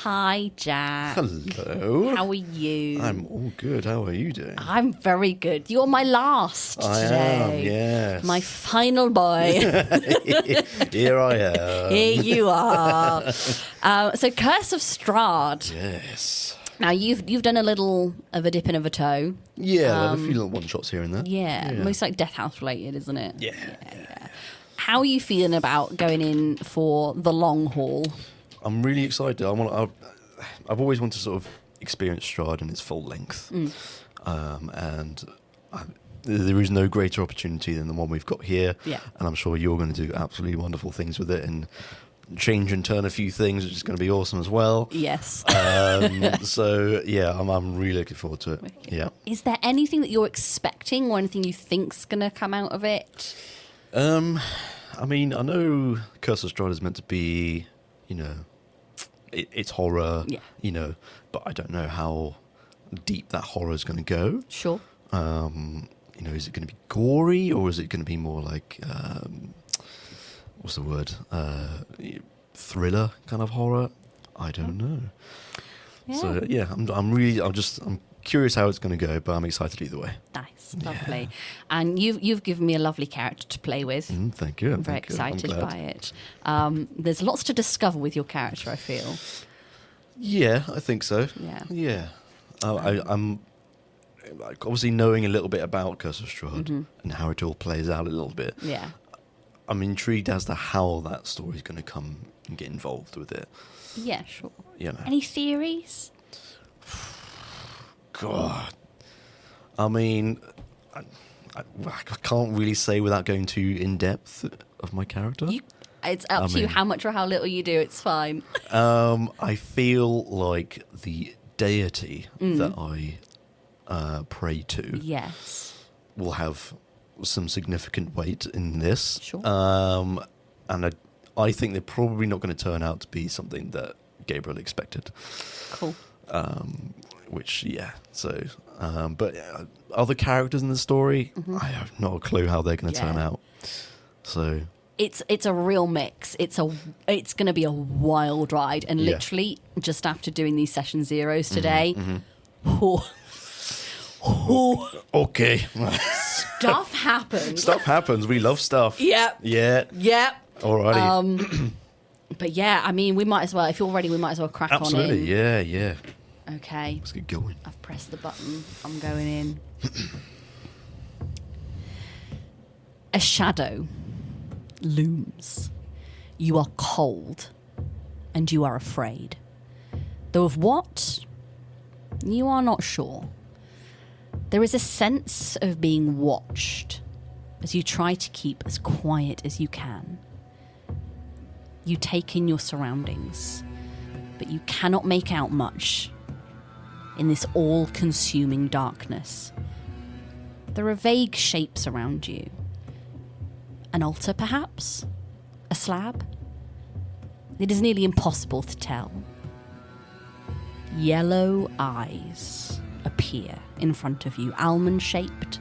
Hi, Jack. Hello. How are you? I'm all good. How are you doing? I'm very good. You're my last I today. am, yes. My final boy. Here I am. Here you are. So, Curse of Strahd. Yes. Now, you've done a little of a dip and of a toe. Yeah, a few little one-shots here and there. Yeah, most like Death House related, isn't it? Yeah. How are you feeling about going in for the long haul? I'm really excited. I've always wanted to sort of experience Strahd in its full length. And there is no greater opportunity than the one we've got here. Yeah. And I'm sure you're going to do absolutely wonderful things with it and change and turn a few things, which is going to be awesome as well. Yes. So, yeah, I'm really looking forward to it. Yeah. Is there anything that you're expecting or anything you think's going to come out of it? I mean, I know Curse of Strahd is meant to be, it's horror, but I don't know how deep that horror is going to go. Sure. Is it going to be gory or is it going to be more like, what's the word? Thriller kind of horror? I don't know. Yeah. So yeah, I'm curious how it's going to go, but I'm excited either way. Nice, lovely. And you've given me a lovely character to play with. Thank you. I'm very excited by it. There's lots to discover with your character, I feel. Yeah, I think so. Yeah. I'm like, obviously knowing a little bit about Curse of Strahd and how it all plays out a little bit. Yeah. I'm intrigued as to how that story's going to come and get involved with it. Yeah, sure. Any theories? God. I mean, I can't really say without going too in-depth of my character. It's up to you how much or how little you do. It's fine. I feel like the deity that I pray to will have some significant weight in this. Sure. And I think they're probably not going to turn out to be something that Gabriel expected. Cool. But other characters in the story, I have not a clue how they're going to turn out. So it's a real mix. It's going to be a wild ride, and literally just after doing these session zeros today, okay, stuff happens. Stuff happens. We love stuff. Yep. Yeah. Yep. Alrighty. But yeah, I mean, we might as well. If you're ready, we might as well crack Absolutely. on in. Yeah. Okay. Let's get going. I've pressed the button. I'm going in. A shadow looms. You are cold, and you are afraid. Though of what, you are not sure. There is a sense of being watched as you try to keep as quiet as you can. You take in your surroundings, but you cannot make out much in this all-consuming darkness. There are vague shapes around you. An altar, perhaps? A slab? It is nearly impossible to tell. Yellow eyes appear in front of you, almond-shaped,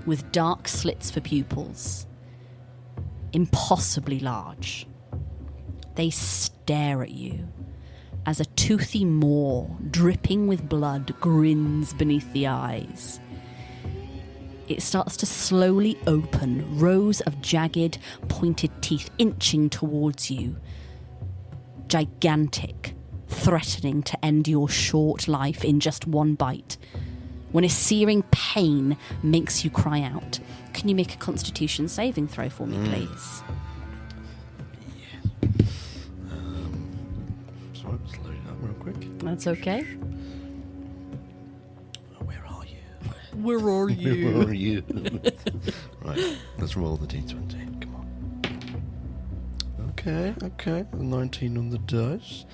with dark slits for pupils. Impossibly large. They stare at you as a toothy maw, dripping with blood, grins beneath the eyes. It starts to slowly open, rows of jagged, pointed teeth inching towards you. Gigantic, threatening to end your short life in just one bite. When a searing pain makes you cry out. Can you make a Constitution saving throw for me, please? Sorry, let's load it up real quick. That's okay. Where are you? Where are you? Where are you? Right, let's roll the d20. Come on. Okay. 19 on the dice.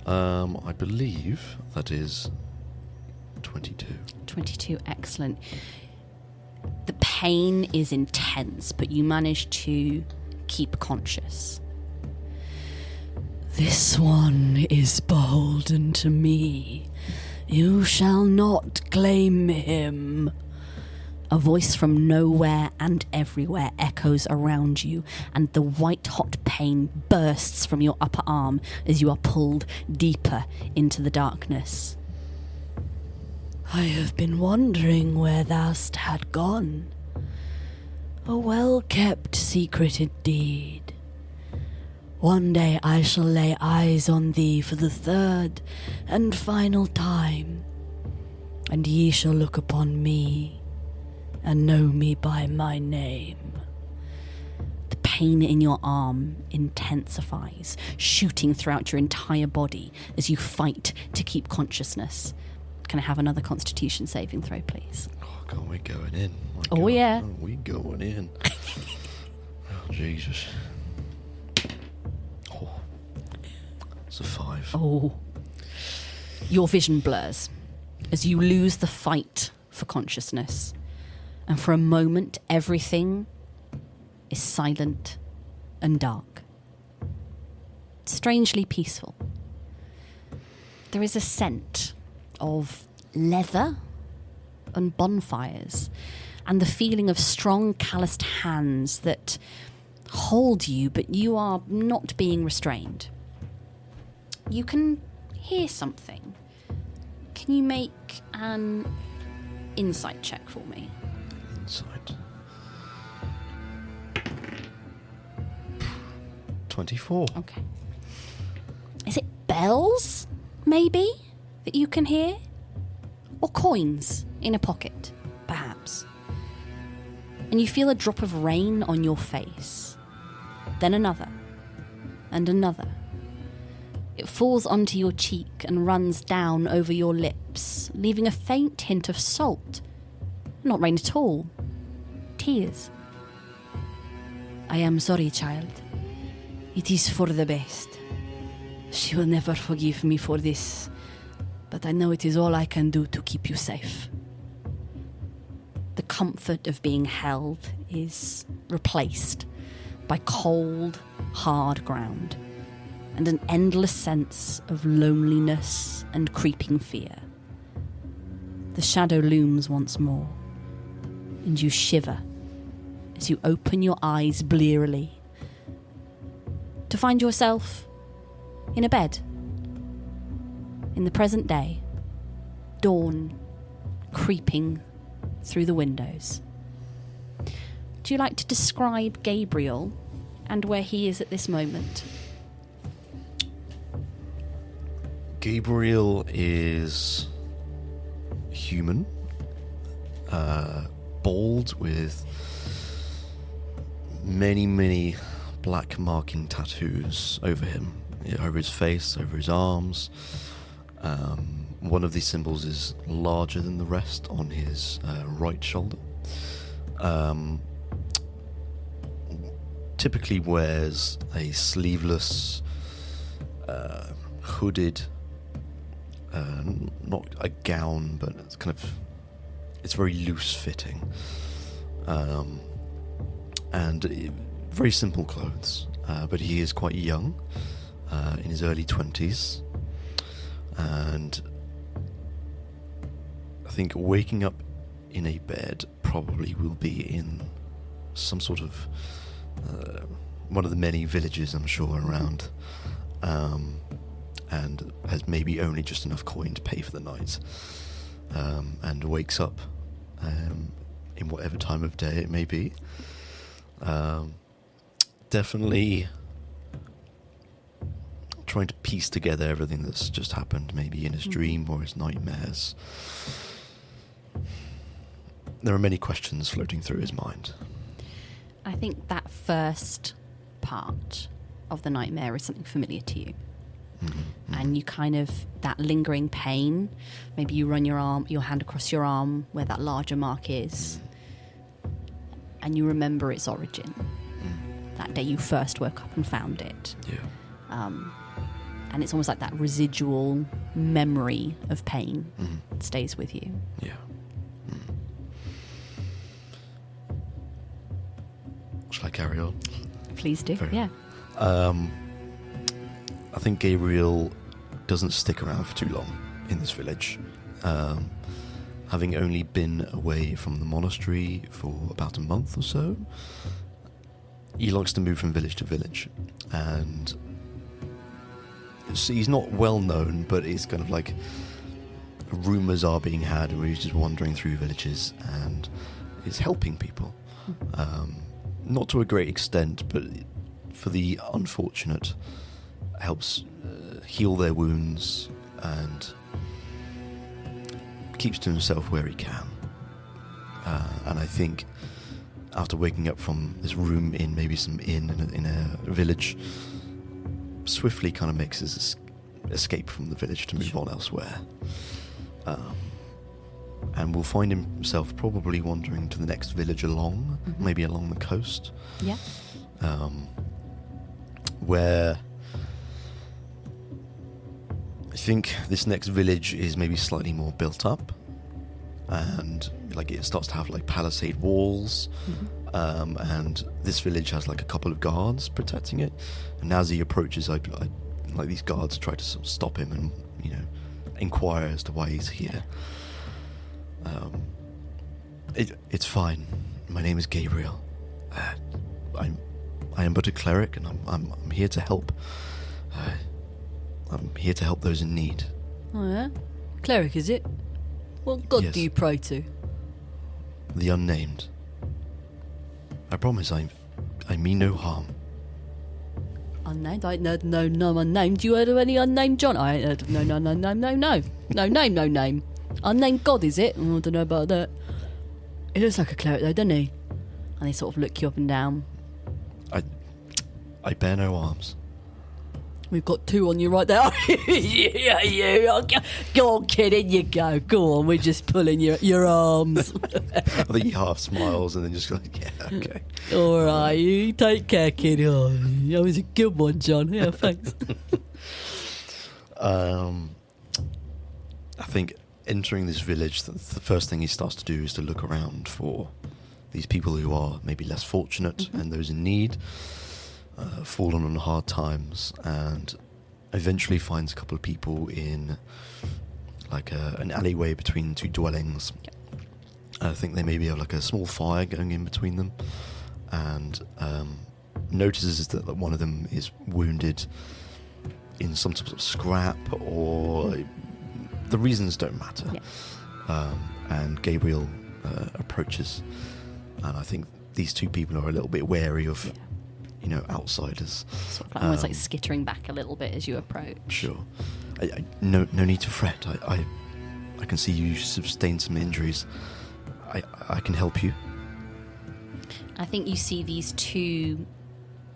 I believe that is 22. 22, excellent. The pain is intense, but you manage to keep conscious. This one is beholden to me. You shall not claim him. A voice from nowhere and everywhere echoes around you, and the white-hot pain bursts from your upper arm as you are pulled deeper into the darkness. I have been wondering where thou'st had gone. A well-kept secret indeed. One day I shall lay eyes on thee for the third and final time, and ye shall look upon me and know me by my name. The pain in your arm intensifies, shooting throughout your entire body as you fight to keep consciousness. Can I have another Constitution saving throw, please? Oh, God, we're going in. Oh, yeah. Oh, we're going in. Oh, Jesus. Oh. It's a 5. Oh. Your vision blurs as you lose the fight for consciousness. And for a moment, everything is silent and dark. Strangely peaceful. There is a scent of leather and bonfires, and the feeling of strong, calloused hands that hold you, but you are not being restrained. You can hear something. Can you make an insight check for me? Insight. 24. Okay. Is it bells, maybe, that you can hear? Or coins in a pocket, perhaps? And you feel a drop of rain on your face. Then another. And another. It falls onto your cheek and runs down over your lips, leaving a faint hint of salt. Not rain at all. Tears. I am sorry, child. It is for the best. She will never forgive me for this, but I know it is all I can do to keep you safe. The comfort of being held is replaced by cold, hard ground and an endless sense of loneliness and creeping fear. The shadow looms once more, and you shiver as you open your eyes blearily to find yourself in a bed. In the present day, dawn creeping through the windows. Do you like to describe Gabriel and where he is at this moment? Gabriel is human, bald with many black marking tattoos over him, over his face, over his arms. One of these symbols is larger than the rest on his right shoulder. Typically wears a sleeveless, hooded, not a gown, but it's it's very loose fitting, and very simple clothes. But he is quite young, in his early 20s, and I think waking up in a bed probably will be in some sort of one of the many villages I'm sure around, and has maybe only just enough coin to pay for the night, and wakes up in whatever time of day it may be. Definitely trying to piece together everything that's just happened, maybe in his dream or his nightmares. There are many questions floating through his mind. I think that first part of the nightmare is something familiar to you. Mm-hmm. And you that lingering pain, maybe you run your hand across your arm where that larger mark is, and you remember its origin. That day you first woke up and found it. Yeah. And it's almost like that residual memory of pain stays with you. Yeah. Shall I carry on? Please do. Yeah. I think Gabriel doesn't stick around for too long in this village. having only been away from the monastery for about a month or so, he likes to move from village to village, and so he's not well known, but it's kind of like rumours are being had where he's just wandering through villages and is helping people. Not to a great extent, but for the unfortunate, helps heal their wounds and keeps to himself where he can. And I think after waking up from this room in maybe some inn in a village, swiftly kind of makes his escape from the village to move on elsewhere. And will find himself probably wandering to the next village along, maybe along the coast. Yeah. Where I think this next village is maybe slightly more built up, and like it starts to have like palisade walls, and this village has like a couple of guards protecting it. And as he approaches, I like these guards try to sort of stop him and inquire as to why he's here. It's fine. My name is Gabriel. I am but a cleric, and I'm here to help. I'm here to help those in need. Oh yeah, cleric is it? What god Yes. do you pray to? The unnamed. I promise I mean no harm. Unnamed? I ain't heard no unnamed. You heard of any unnamed John? I ain't heard of no name. Unnamed god is it? Oh, I don't know about that. He looks like a cleric though, doesn't he? And they sort of look you up and down. I bear no arms. We've got two on you right there. Yeah, you. Go on, kid, in you go. Go on, we're just pulling your arms. I think he half smiles and then just like, yeah, okay. All right, you take care, kid. Oh, that was a good one, John. Yeah, thanks. I think entering this village, the first thing he starts to do is to look around for these people who are maybe less fortunate and those in need, fallen on hard times, and eventually finds a couple of people in like an alleyway between two dwellings. I think they maybe have like a small fire going in between them, and notices that one of them is wounded in some sort of scrap, or the reasons don't matter. And Gabriel approaches, and I think these two people are a little bit wary of outsiders. Sort of like, almost like skittering back a little bit as you approach. Sure. No need to fret. I can see you sustained some injuries. I can help you. I think you see these two,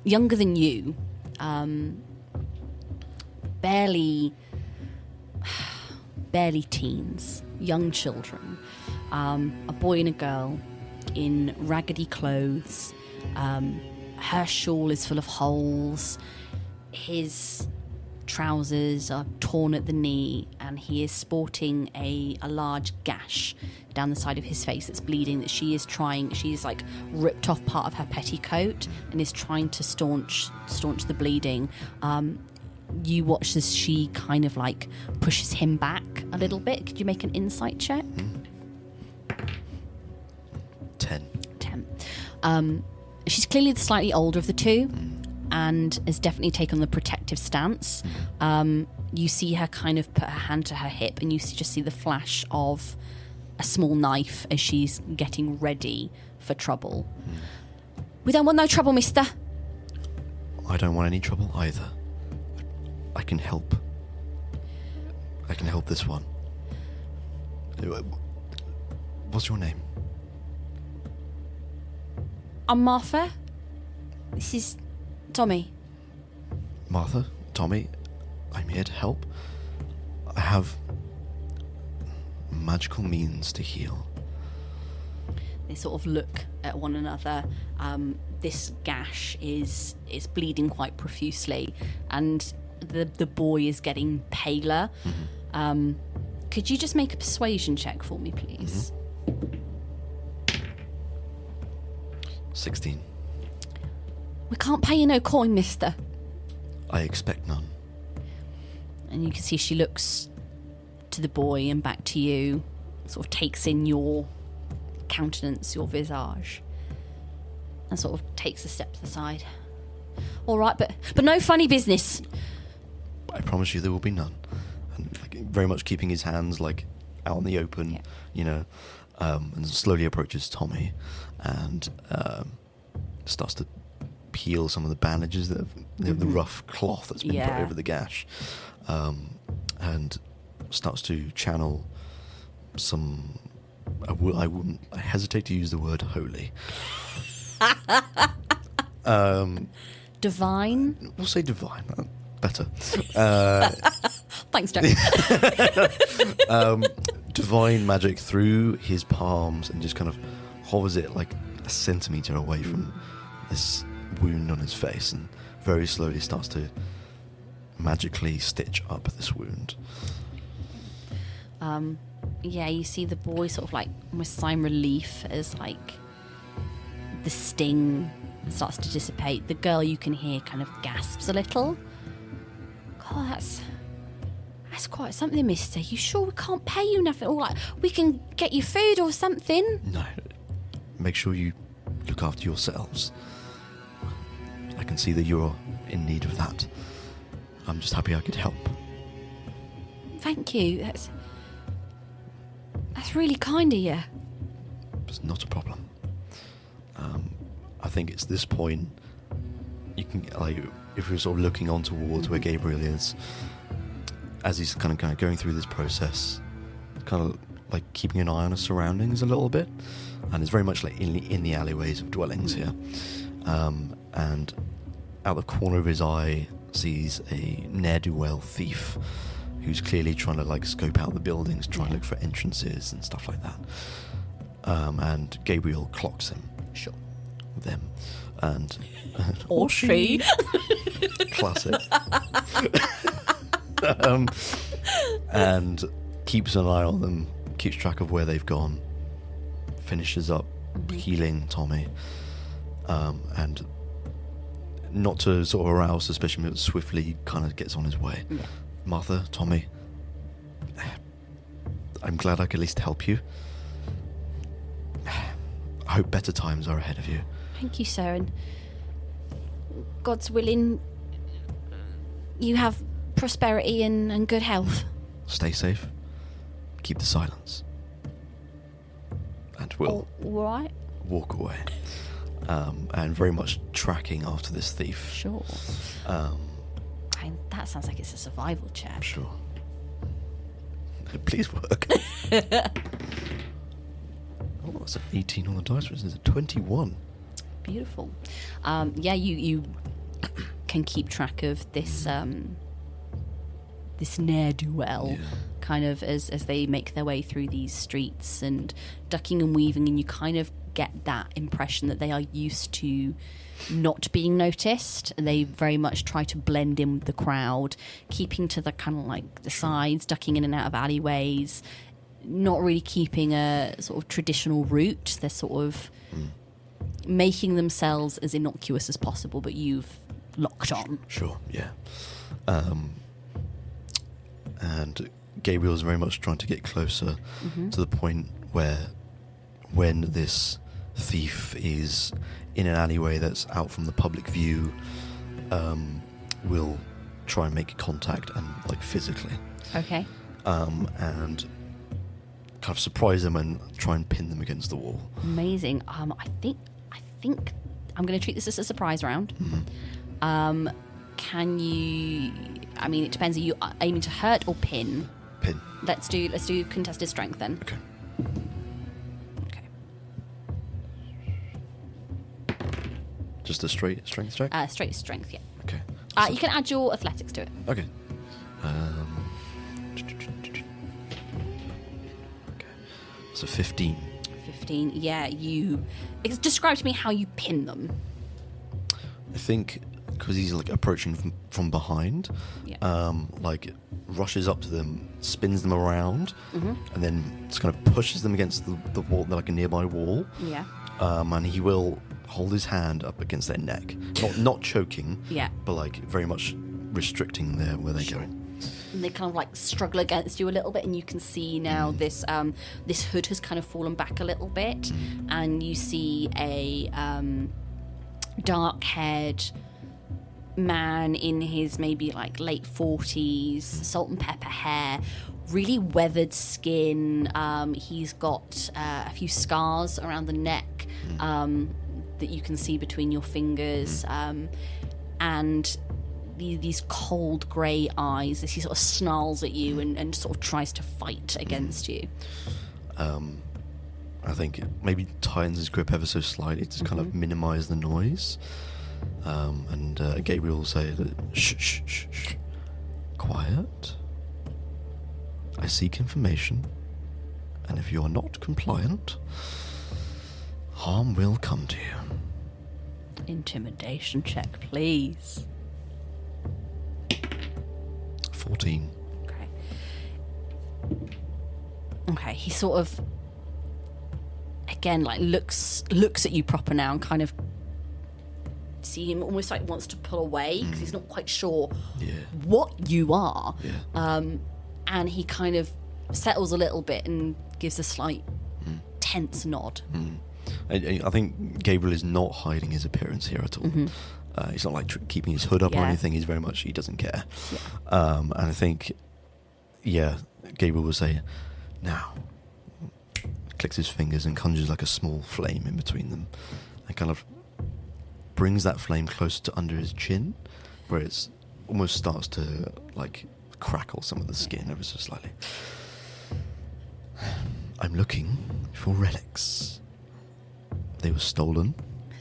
younger than you, barely teens, young children, a boy and a girl in raggedy clothes. Her shawl is full of holes. His trousers are torn at the knee, and he is sporting a large gash down the side of his face that's bleeding, that she's like ripped off part of her petticoat and is trying to staunch the bleeding. You watch as she kind of like pushes him back a little bit. Could you make an insight check? 10. She's clearly the slightly older of the two, and has definitely taken the protective stance. You see her kind of put her hand to her hip, and you just see the flash of a small knife as she's getting ready for trouble. We don't want no trouble, mister. I don't want any trouble either. I can help. I can help this one. What's your name? I'm Martha. This is Tommy. Martha? Tommy? I'm here to help. I have magical means to heal. They sort of look at one another. This gash is bleeding quite profusely, and the boy is getting paler. Could you just make a persuasion check for me, please? 16. We can't pay you no coin, mister. I expect none. And you can see she looks to the boy and back to you, sort of takes in your countenance, your visage, and sort of takes a step to the side. All right, but no funny business. I promise you there will be none. And like, very much keeping his hands like out in the open, you know, and slowly approaches Tommy and starts to peel some of the bandages that have, the rough cloth that's been put over the gash, and starts to channel some. I hesitate to use the word holy. Divine? We'll say divine. Better. Thanks, Jack. Divine magic through his palms and just kind of hovers it like a centimetre away from this wound on his face, and very slowly starts to magically stitch up this wound. Yeah, you see the boy sort of like almost sign relief as like the sting starts to dissipate. The girl, you can hear, kind of gasps a little. God, that's quite something, mister. You sure we can't pay you nothing? Or like, we can get you food or something? No. Make sure you look after yourselves. I can see that you're in need of that. I'm just happy I could help. Thank you. That's really kind of you. It's not a problem. I think it's this point you can, like, if you're sort of looking on towards where Gabriel is, as he's kind of going through this process, kind of like keeping an eye on his surroundings a little bit, and it's very much like in the alleyways of dwellings here, and out the corner of his eye sees a ne'er-do-well thief who's clearly trying to like scope out the buildings, trying to look for entrances and stuff like that. And Gabriel clocks him. Sure. Them. And or she. Classic. And keeps an eye on them, keeps track of where they've gone, finishes up healing Tommy, and not to sort of arouse suspicion, but swiftly kind of gets on his way. Yeah. Martha, Tommy, I'm glad I could at least help you. I hope better times are ahead of you. Thank you, sir, and God's willing, you have prosperity and good health. Stay safe. Keep the silence. And we'll all right. walk away. And very much tracking after this thief. Sure. That sounds like it's a survival check. Sure. Please work. Oh, that's an 18 on the dice. This is a 21. Beautiful. Yeah, you can keep track of this this ne'er-do-well, kind of as they make their way through these streets and ducking and weaving, and you kind of get that impression that they are used to not being noticed. They very much try to blend in with the crowd, keeping to the kind of like the sides, ducking in and out of alleyways, not really keeping a sort of traditional route. They're sort of making themselves as innocuous as possible, but you've locked on. Sure, yeah. And Gabriel's very much trying to get closer to the point where when this thief is in an alleyway that's out from the public view, we'll try and make contact and like physically. Okay. And kind of surprise them and try and pin them against the wall. Amazing. I think I'm going to treat this as a surprise round. Can you? I mean, it depends. Are you aiming to hurt or pin? Pin. Let's do contested strength then. Okay. Just a straight strength check? Straight strength, yeah. Okay. You can add your athletics to it. Okay. So 15. 15, yeah. Describe to me how you pin them. I think because he's like approaching from behind, like rushes up to them, spins them around, and then just kind of pushes them against the wall, like a nearby wall. Yeah. And he will hold his hand up against their neck, not choking, but like very much restricting where they're going. and they kind of like struggle against you a little bit, and you can see now this hood has kind of fallen back a little bit, and you see a dark-haired man in his maybe like late 40s, salt and pepper hair, really weathered skin. He's got a few scars around the neck that you can see between your fingers, and these cold grey eyes as he sort of snarls at you and sort of tries to fight against you. I think maybe tightens his grip ever so slightly to kind of minimise the noise. And Gabriel will say, shh, shh, shh, shh. Quiet. I seek information, and if you are not compliant, harm will come to you. Intimidation check, please. 14. Okay, he sort of, again, like looks at you proper now and kind of see him almost like wants to pull away because he's not quite sure what you are. And he kind of settles a little bit and gives a slight tense nod. I think Gabriel is not hiding his appearance here at all. He's not like keeping his hood up or anything. He's very much, he doesn't care. And I think, Gabriel will say, now, clicks his fingers and conjures like a small flame in between them and kind of brings that flame closer to under his chin, where it's almost starts to like crackle some of the skin ever so slightly. I'm looking for relics. They were stolen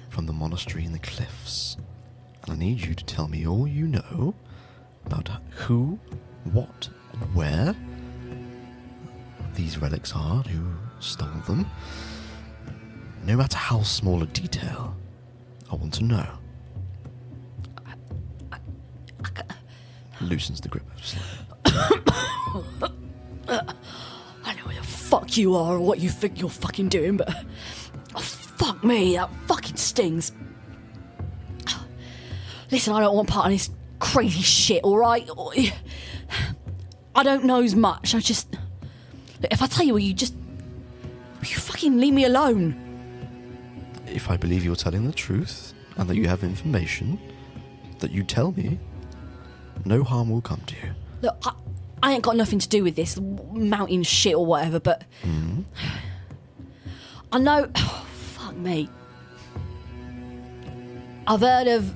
from the monastery in the cliffs, and I need you to tell me all you know about who, what, and where these relics are, who stole them. No matter how small a detail, I want to know. Loosens the grip slightly. I know where the fuck you are or what you think you're fucking doing, but fuck me, that fucking stings. Listen, I don't want part of this crazy shit, alright? I don't know as much. I just... If I tell you, will you fucking leave me alone? If I believe you're telling the truth, and that you have information that you tell me, no harm will come to you. Look, I ain't got nothing to do with this mountain shit or whatever, but... I know... Oh, fuck me. I've heard of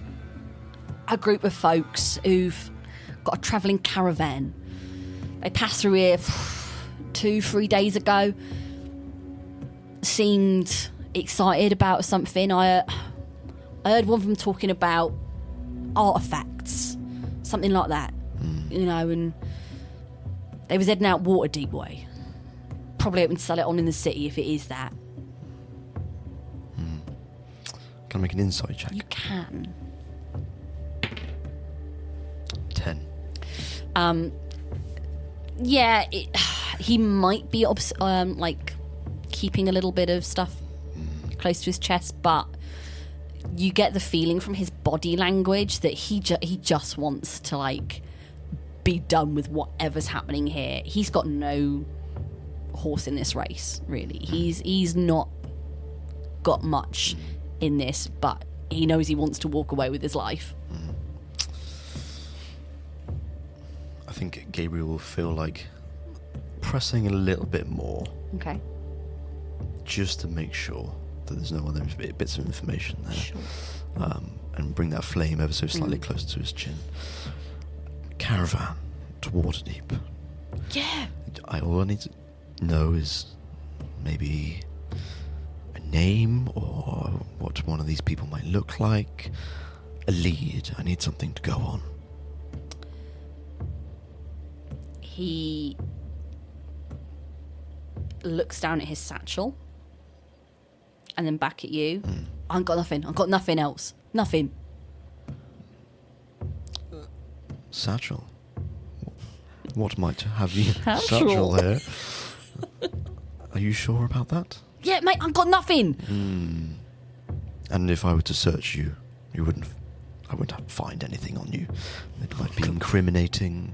a group of folks who've got a travelling caravan. They passed through here 2-3 days ago. Seemed excited about something. I heard one of them talking about artefacts, something like that, you know, and they was heading out Waterdeep way. Probably hoping to sell it on in the city if it is that. Can I make an insight check? You can. 10. He might be like keeping a little bit of stuff close to his chest, but you get the feeling from his body language that he just wants to like be done with whatever's happening here. He's got no horse in this race, really. He's not got much in this, but he knows he wants to walk away with his life. I think Gabriel will feel like pressing a little bit more. Okay. Just to make sure that there's no other bits of information there. Sure. And bring that flame ever so slightly closer to his chin. Caravan to Waterdeep. Yeah. All I need to know is maybe a name or what one of these people might look like. A lead. I need something to go on. He looks down at his satchel and then back at you. I've got nothing. I've got nothing else. Nothing. Satchel? What might have you Satchel there? Are you sure about that? Yeah, mate, I've got nothing. And if I were to search you, I wouldn't find anything on you. It might be incriminating.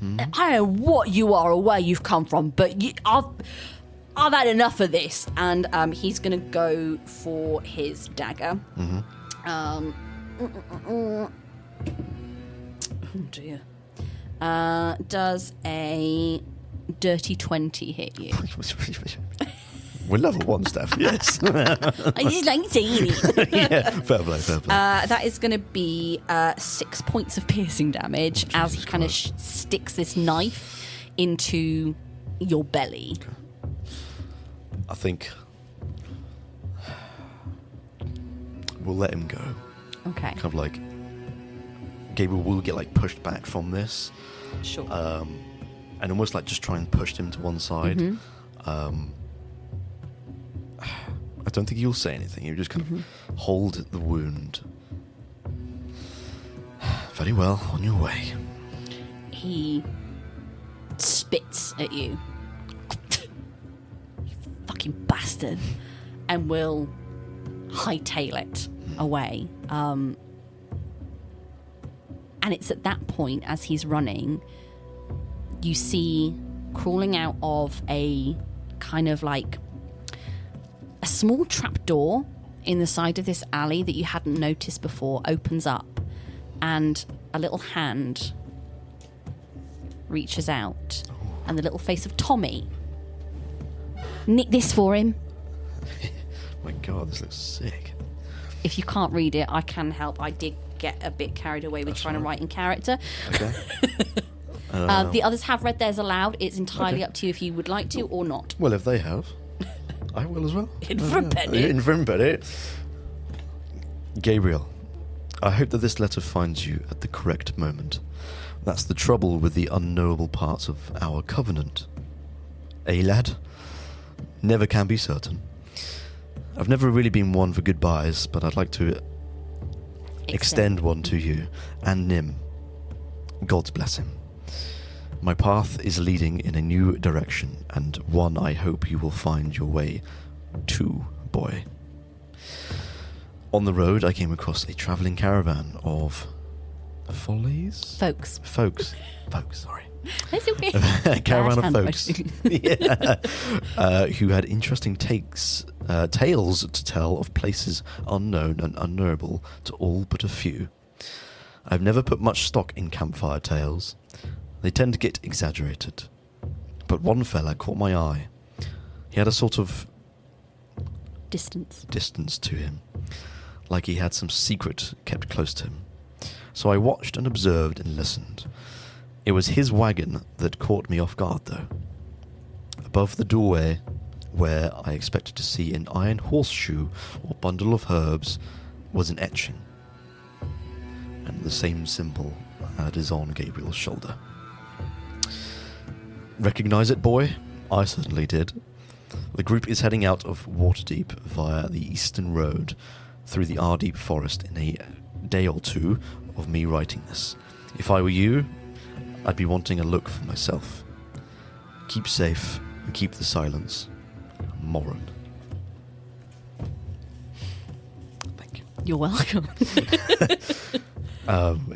I don't know what you are or where you've come from, but I've had enough of this. And he's going to go for his dagger. Oh dear. Does a dirty 20 hit you? We're level 1, Steph, yes. I just like saying it. Yeah, fair play. That is going to be 6 points of piercing damage as he kind of sticks this knife into your belly. Okay. I think we'll let him go. Okay. Kind of like Gabriel will get like pushed back from this. Sure. And almost like just try and push him to one side. I don't think he'll say anything. He'll just kind of hold the wound. Very well, on your way. He spits at you. You fucking bastard. And will hightail it away. And it's at that point, as he's running, you see crawling out of a kind of like a small trapdoor in the side of this alley that you hadn't noticed before opens up, and a little hand reaches out, and the little face of Tommy. Nick this for him. My God, this looks sick. If you can't read it, I can help. I did get a bit carried away with trying to write in character. Okay. The others have read theirs aloud. It's entirely up to you if you would like to or not. Well, if they have, I will as well. In for a penny. In for a penny. Gabriel, I hope that this letter finds you at the correct moment. That's the trouble with the unknowable parts of our covenant. Eh, lad? Never can be certain. I've never really been one for goodbyes, but I'd like to extend one to you and Nim. God's bless him. My path is leading in a new direction, and one I hope you will find your way to, boy. On the road, I came across a travelling caravan of folks, sorry. It's okay. A caravan of folks who had interesting tales to tell of places unknown and unknowable to all but a few. I've never put much stock in campfire tales. They tend to get exaggerated. But one fella caught my eye. He had a sort of distance to him, like he had some secret kept close to him. So I watched and observed and listened. It was his wagon that caught me off guard, though. Above the doorway, where I expected to see an iron horseshoe or bundle of herbs, was an etching, and the same symbol that is on Gabriel's shoulder. Recognize it, boy? I certainly did. The group is heading out of Waterdeep via the Eastern Road through the Ardeep Forest in a day or two of me writing this. If I were you, I'd be wanting a look for myself. Keep safe and keep the silence. Moran. Thank you. You're welcome.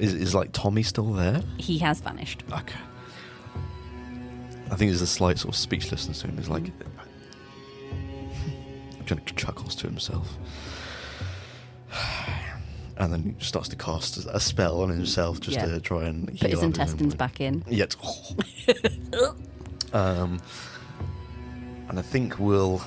Is like Tommy still there? He has vanished. Okay. I think there's a slight sort of speechlessness to him. He's like kind of chuckles to himself. And then he starts to cast a spell on himself just to try and put his intestines back in. Yeah. And I think we'll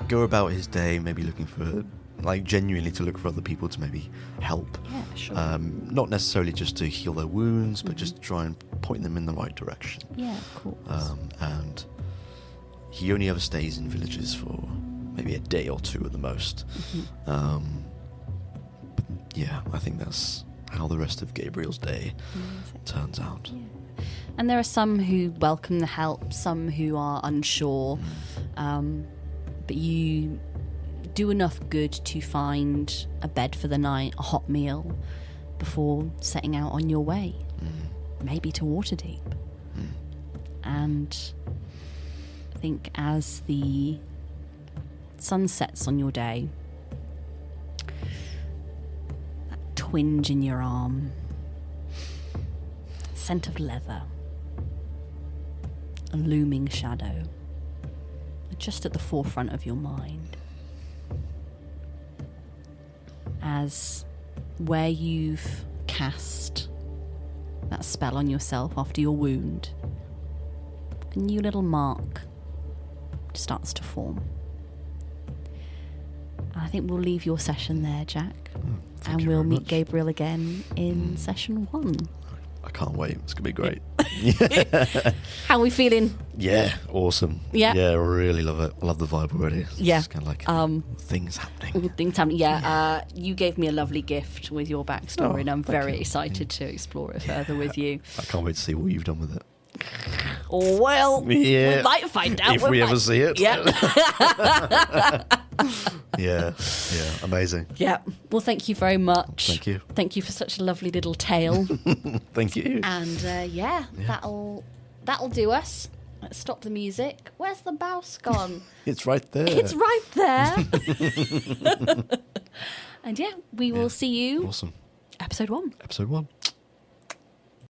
go about his day, maybe looking for, like, genuinely to look for other people to maybe help. Yeah, sure. Not necessarily just to heal their wounds, but just to try and point them in the right direction. Yeah, of course. And he only ever stays in villages for maybe a day or two at the most. But yeah, I think that's how the rest of Gabriel's day turns out. Yeah. And there are some who welcome the help, some who are unsure. But you do enough good to find a bed for the night, a hot meal, before setting out on your way. Maybe to Waterdeep. And I think as the sun sets on your day, that twinge in your arm, scent of leather, a looming shadow, just at the forefront of your mind. As where you've cast that spell on yourself after your wound, a new little mark starts to form. I think we'll leave your session there, Jack. And we'll meet Gabriel again in session 1. I can't wait. It's going to be great. How are we feeling? Yeah, awesome. Yeah. Yeah, really love it. I love the vibe already. Yeah. It's kind of like things happening. Things happening. Yeah, you gave me a lovely gift with your backstory, and I'm very you. excited to explore it further with you. I can't wait to see what you've done with it. Well, Yeah. we might find out. If we ever see it. Yeah. Yeah, amazing. Yeah. Well, thank you very much. Thank you. Thank you for such a lovely little tale. Thank you. And that'll do us. Let's stop the music. Where's the mouse gone? It's right there. It's right there. And we will see you. Awesome. Episode 1. Episode 1.